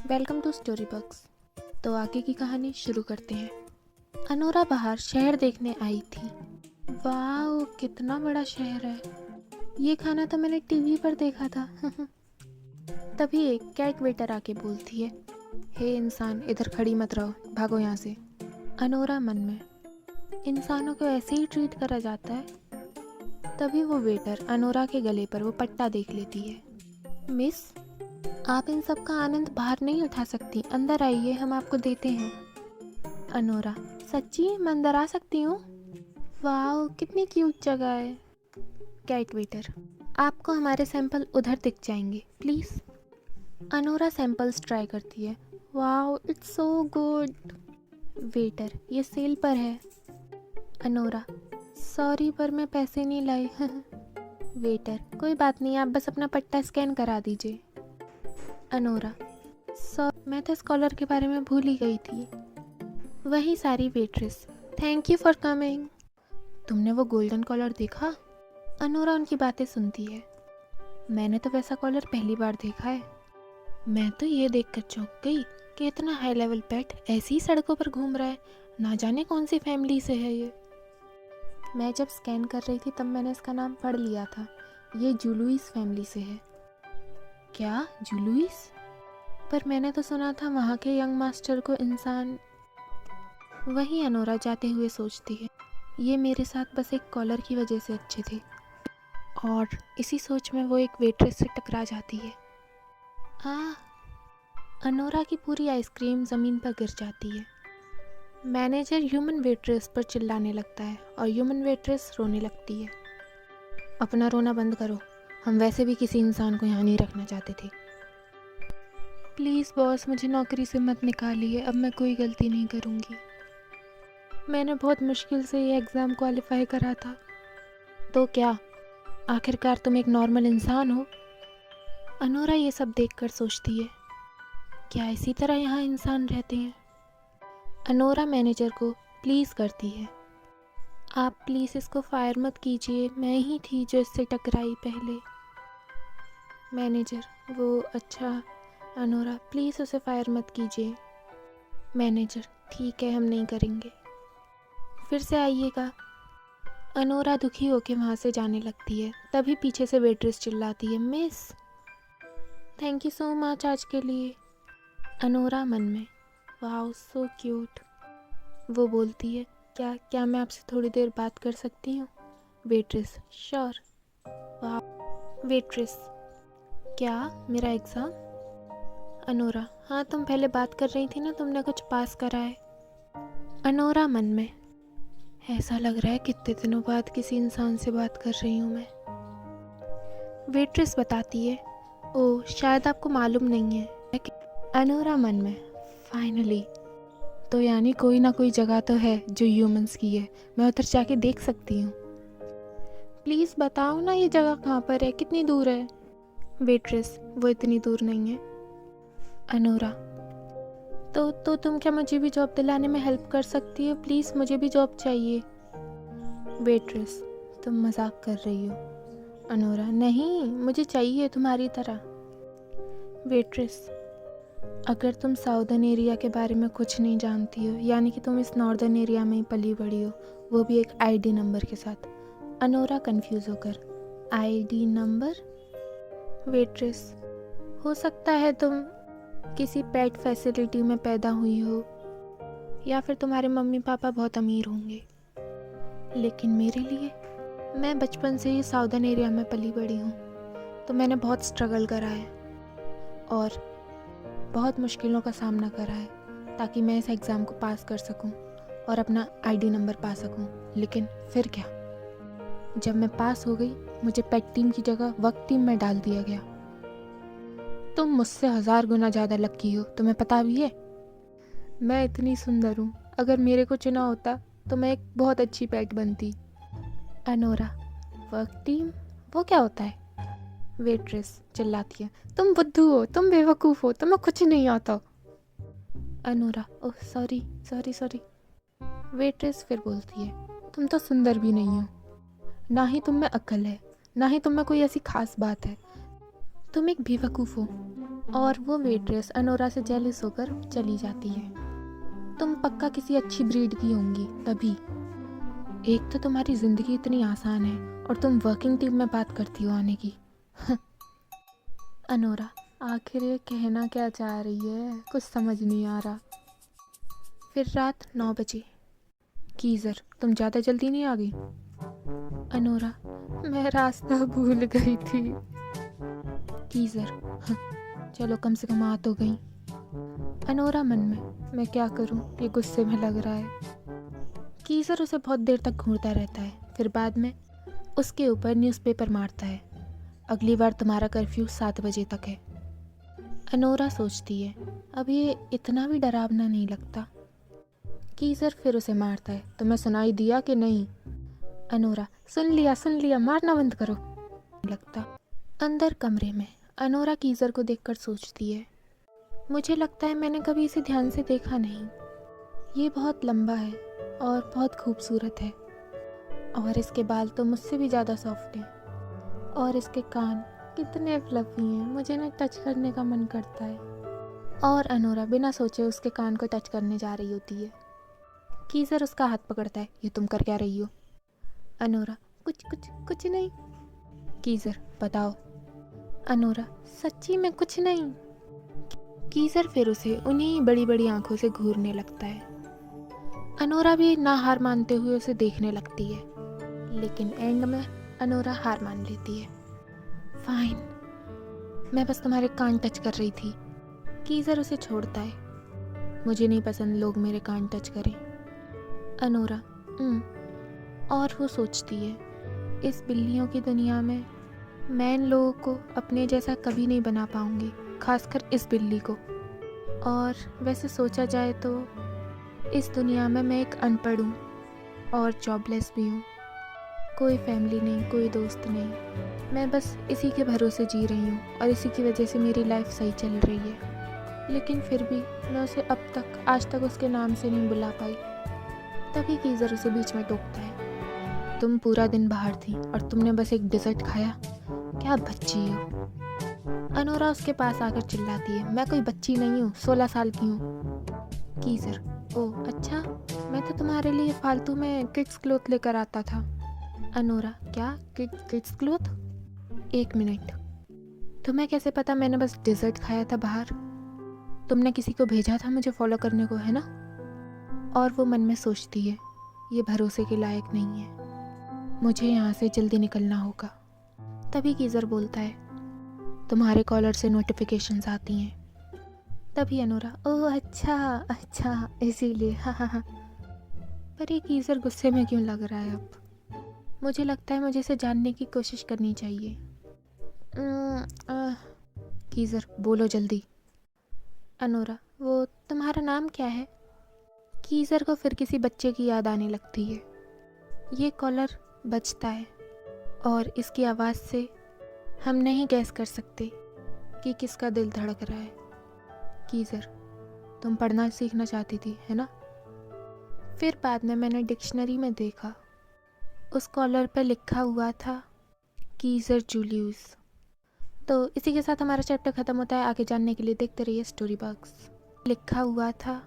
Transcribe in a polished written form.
Welcome to story box. तो आगे की कहानी शुरू करते हैं। अनोरा बाहर शहर देखने आई थी। वाह, कितना बड़ा शहर है। ये खाना तो मैंने टीवी पर देखा था। तभी एक कैट वेटर आके बोलती है, हे इंसान, इधर खड़ी मत रहो, भागो यहाँ से। अनोरा मन में, इंसानों को ऐसे ही ट्रीट करा जाता है। तभी वो वेटर अनोरा के गले पर वो पट्टा देख लेती है। मिस, आप इन सब का आनंद बाहर नहीं उठा सकती, अंदर आइए, हम आपको देते हैं। अनोरा, सच्ची मैं अंदर आ सकती हूँ? वाह, कितनी क्यूट जगह है। कैट वेटर, आपको हमारे सैंपल उधर दिख जाएंगे, प्लीज़। अनोरा सैंपल्स ट्राई करती है। वाह, इट्स सो गुड। वेटर, ये सेल पर है। अनोरा, सॉरी पर मैं पैसे नहीं लाई। वेटर, कोई बात नहीं, आप बस अपना पट्टा स्कैन करा दीजिए। अनोरा, मैं तो स्कॉलर के बारे में भूल ही गई थी। वही सारी waitress, thank you for coming. तुमने वो गोल्डन कॉलर देखा? अनोरा उनकी बातें सुनती है। मैंने तो वैसा कॉलर पहली बार देखा है। मैं तो ये देखकर चौंक गई कि इतना हाई लेवल पेट ऐसी ही सड़कों पर घूम रहा है। ना जाने कौन सी फैमिली से है ये। मैं जब स्कैन कर रही थी तब मैंने इसका नाम पढ़ लिया था। ये जूलुइस फैमिली से है। क्या जूलुइस? पर मैंने तो सुना था वहाँ के यंग मास्टर को इंसान। वही अनोरा जाते हुए सोचती है, ये मेरे साथ बस एक कॉलर की वजह से अच्छे थे। और इसी सोच में वो एक वेट्रेस से टकरा जाती है। अनोरा की पूरी आइसक्रीम ज़मीन पर गिर जाती है। मैनेजर ह्यूमन वेट्रेस पर चिल्लाने लगता है और ह्यूमन वेट्रेस रोने लगती है। अपना रोना बंद करो, हम वैसे भी किसी इंसान को यहाँ नहीं रखना चाहते थे। प्लीज़ बॉस, मुझे नौकरी से मत निकालिए, अब मैं कोई गलती नहीं करूँगी। मैंने बहुत मुश्किल से ये एग्ज़ाम क्वालिफाई करा था। तो क्या, आखिरकार तुम एक नॉर्मल इंसान हो? अनोरा ये सब देखकर सोचती है, क्या इसी तरह यहाँ इंसान रहते हैं? अनोरा मैनेजर को प्लीज़ करती है, आप प्लीज़ इसको फायर मत कीजिए, मैं ही थी जो इससे टकराई पहले। मैनेजर, वो अच्छा, अनोरा प्लीज़ उसे फायर मत कीजिए। मैनेजर, ठीक है, हम नहीं करेंगे, फिर से आइएगा। अनोरा दुखी होकर वहाँ से जाने लगती है। तभी पीछे से वेट्रेस चिल्लाती है, miss, thank you so much आज के लिए। अनोरा मन में, वाओ सो क्यूट। वो बोलती है, क्या मैं आपसे थोड़ी देर बात कर सकती हूँ? Waitress, sure. वाह। वेट्रेस, क्या मेरा एग्ज़ाम? अनोरा, हाँ, तुम पहले बात कर रही थी ना, तुमने कुछ पास करा है। अनोरा मन में, ऐसा लग रहा है कितने दिनों बाद किसी इंसान से बात कर रही हूँ मैं। वेट्रेस बताती है, ओह शायद आपको मालूम नहीं है। अनोरा मन में, फाइनली, तो यानी कोई ना कोई जगह तो है जो ह्यूमंस की है, मैं उधर जाके देख सकती हूँ। प्लीज़ बताओ ना ये जगह कहाँ पर है, कितनी दूर है? वेट्रेस, वो इतनी दूर नहीं है। अनोरा, तो तुम क्या मुझे भी जॉब दिलाने में हेल्प कर सकती हो? प्लीज़, मुझे भी जॉब चाहिए। वेट्रेस, तुम मजाक कर रही हो? अनोरा, नहीं, मुझे चाहिए तुम्हारी तरह। वेट्रेस, अगर तुम साउदर्न एरिया के बारे में कुछ नहीं जानती हो, यानी कि तुम इस नॉर्दर्न एरिया में ही पली बड़ी हो, वो भी एक आईडी नंबर के साथ। अनोरा कंफ्यूज होकर, आईडी नंबर? वेट्रेस, हो सकता है तुम किसी पेट फैसिलिटी में पैदा हुई हो, या फिर तुम्हारे मम्मी पापा बहुत अमीर होंगे, लेकिन मेरे लिए, मैं बचपन से ही साउदर्न एरिया में पली बड़ी हूँ, तो मैंने बहुत स्ट्रगल करा है और बहुत मुश्किलों का सामना करा है ताकि मैं इस एग्ज़ाम को पास कर सकूं और अपना आईडी नंबर पा सकूं। लेकिन फिर क्या, जब मैं पास हो गई, मुझे पेट टीम की जगह वर्क टीम में डाल दिया गया। तुम मुझसे 1000 गुना ज़्यादा लकी हो, तुम्हें पता भी है? मैं इतनी सुंदर हूँ, अगर मेरे को चुना होता तो मैं एक बहुत अच्छी पेट बनती। अनोरा, वर्क टीम, वो क्या होता है? वेट्रेस चिल्लाती है, तुम बुद्धू हो, तुम बेवकूफ़ हो, तुम्हें कुछ नहीं आता। Anora, oh sorry sorry sorry. Waitress फिर बोलती है, तुम तो सुंदर भी नहीं हो, ना ही तुम में अक्ल है, ना ही तुम में कोई ऐसी खास बात है, तुम एक बेवकूफ़ हो। और वो वेट्रेस अनोरा से जेलिस होकर चली जाती है। तुम पक्का किसी अच्छी ब्रीड की होंगी तभी। एक तो तुम्हारी ज़िंदगी इतनी आसान है और तुम वर्किंग टीम में बात करती हो आने की। अनोरा आखिर ये कहना क्या चाह रही है, कुछ समझ नहीं आ रहा। फिर रात 9 बजे। कीज़र तुम ज़्यादा जल्दी नहीं आ गई? अनोरा मैं रास्ता भूल गई थी। कीज़र चलो कम से कम आ तो गई। अनोरा मन में मैं क्या करूं, ये गुस्से में लग रहा है। कीज़र उसे बहुत देर तक घूरता रहता है, फिर बाद में उसके ऊपर न्यूज़पेपर मारता है। अगली बार तुम्हारा कर्फ्यू 7 बजे तक है। अनोरा सोचती है अब ये इतना भी डरावना नहीं लगता। कीज़र फिर उसे मारता है, तुम्हें सुनाई दिया कि नहीं? अनोरा सुन लिया, मारना बंद करो। नहीं लगता। अंदर कमरे में अनोरा कीज़र को देखकर सोचती है, मुझे लगता है मैंने कभी इसे ध्यान से देखा नहीं। ये बहुत लंबा है और बहुत खूबसूरत है, और इसके बाल तो मुझसे भी ज़्यादा सॉफ्ट हैं, और इसके कान कितने फ्लफी हैं, मुझे ना टच करने का मन करता है। और अनोरा बिना सोचे उसके कान को टच करने जा रही होती है। कीज़र उसका हाथ पकड़ता है, ये तुम कर क्या रही हो? अनोरा कुछ नहीं। कीज़र बताओ। अनोरा सच्ची में कुछ नहीं। कीज़र फिर उसे उन्हीं बड़ी बड़ी आंखों से घूरने लगता है। अनोरा भी ना हार मानते हुए उसे देखने लगती है, लेकिन एंड में अनोरा हार मान लेती है। फाइन, मैं बस तुम्हारे कान टच कर रही थी। कीज़र उसे छोड़ता है। मुझे नहीं पसंद लोग मेरे कान टच करें। अनोरा और वो सोचती है, इस बिल्लियों की दुनिया में मैं इन लोगों को अपने जैसा कभी नहीं बना पाऊंगी, खासकर इस बिल्ली को। और वैसे सोचा जाए तो इस दुनिया में मैं एक अनपढ़ हूँ और जॉबलेस भी हूँ। कोई फैमिली नहीं, कोई दोस्त नहीं, मैं बस इसी के भरोसे जी रही हूँ और इसी की वजह से मेरी लाइफ सही चल रही है। लेकिन फिर भी मैं उसे आज तक उसके नाम से नहीं बुला पाई। तभी कीज़र उसे बीच में टोकता है, तुम पूरा दिन बाहर थी और तुमने बस एक डिज़र्ट खाया, क्या बच्ची हो। अनोरा उसके पास आकर चिल्लाती है, मैं कोई बच्ची नहीं हूँ, 16 साल की हूँ। कीज़र ओह अच्छा, मैं तो तुम्हारे लिए फालतू में किड्स क्लोथ लेकर आता था। अनोरा क्या किड्स क्लोथ? 1 मिनट, तुम्हें कैसे पता मैंने बस डिज़र्ट खाया था बाहर? तुमने किसी को भेजा था मुझे फॉलो करने को, है ना? और वो मन में सोचती है, ये भरोसे के लायक नहीं है, मुझे यहाँ से जल्दी निकलना होगा। तभी कीज़र बोलता है, तुम्हारे कॉलर से नोटिफिकेशंस आती हैं। तभी अनोरा ओह अच्छा इसीलिए, हाँ। पर ये कीज़र गुस्से में क्यों लग रहा है अब? मुझे लगता है मुझे इसे जानने की कोशिश करनी चाहिए। कीज़र बोलो जल्दी। अनोरा वो तुम्हारा नाम क्या है? कीज़र को फिर किसी बच्चे की याद आने लगती है। ये कॉलर बजता है और इसकी आवाज़ से हम नहीं गैस कर सकते कि किसका दिल धड़क रहा है। कीज़र तुम पढ़ना सीखना चाहती थी, है ना? फिर बाद में मैंने डिक्शनरी में देखा, उस कॉलर पर लिखा हुआ था कीज़र जूलियस। तो इसी के साथ हमारा चैप्टर ख़त्म होता है। आगे जानने के लिए देखते रहिए स्टोरी बॉक्स। लिखा हुआ था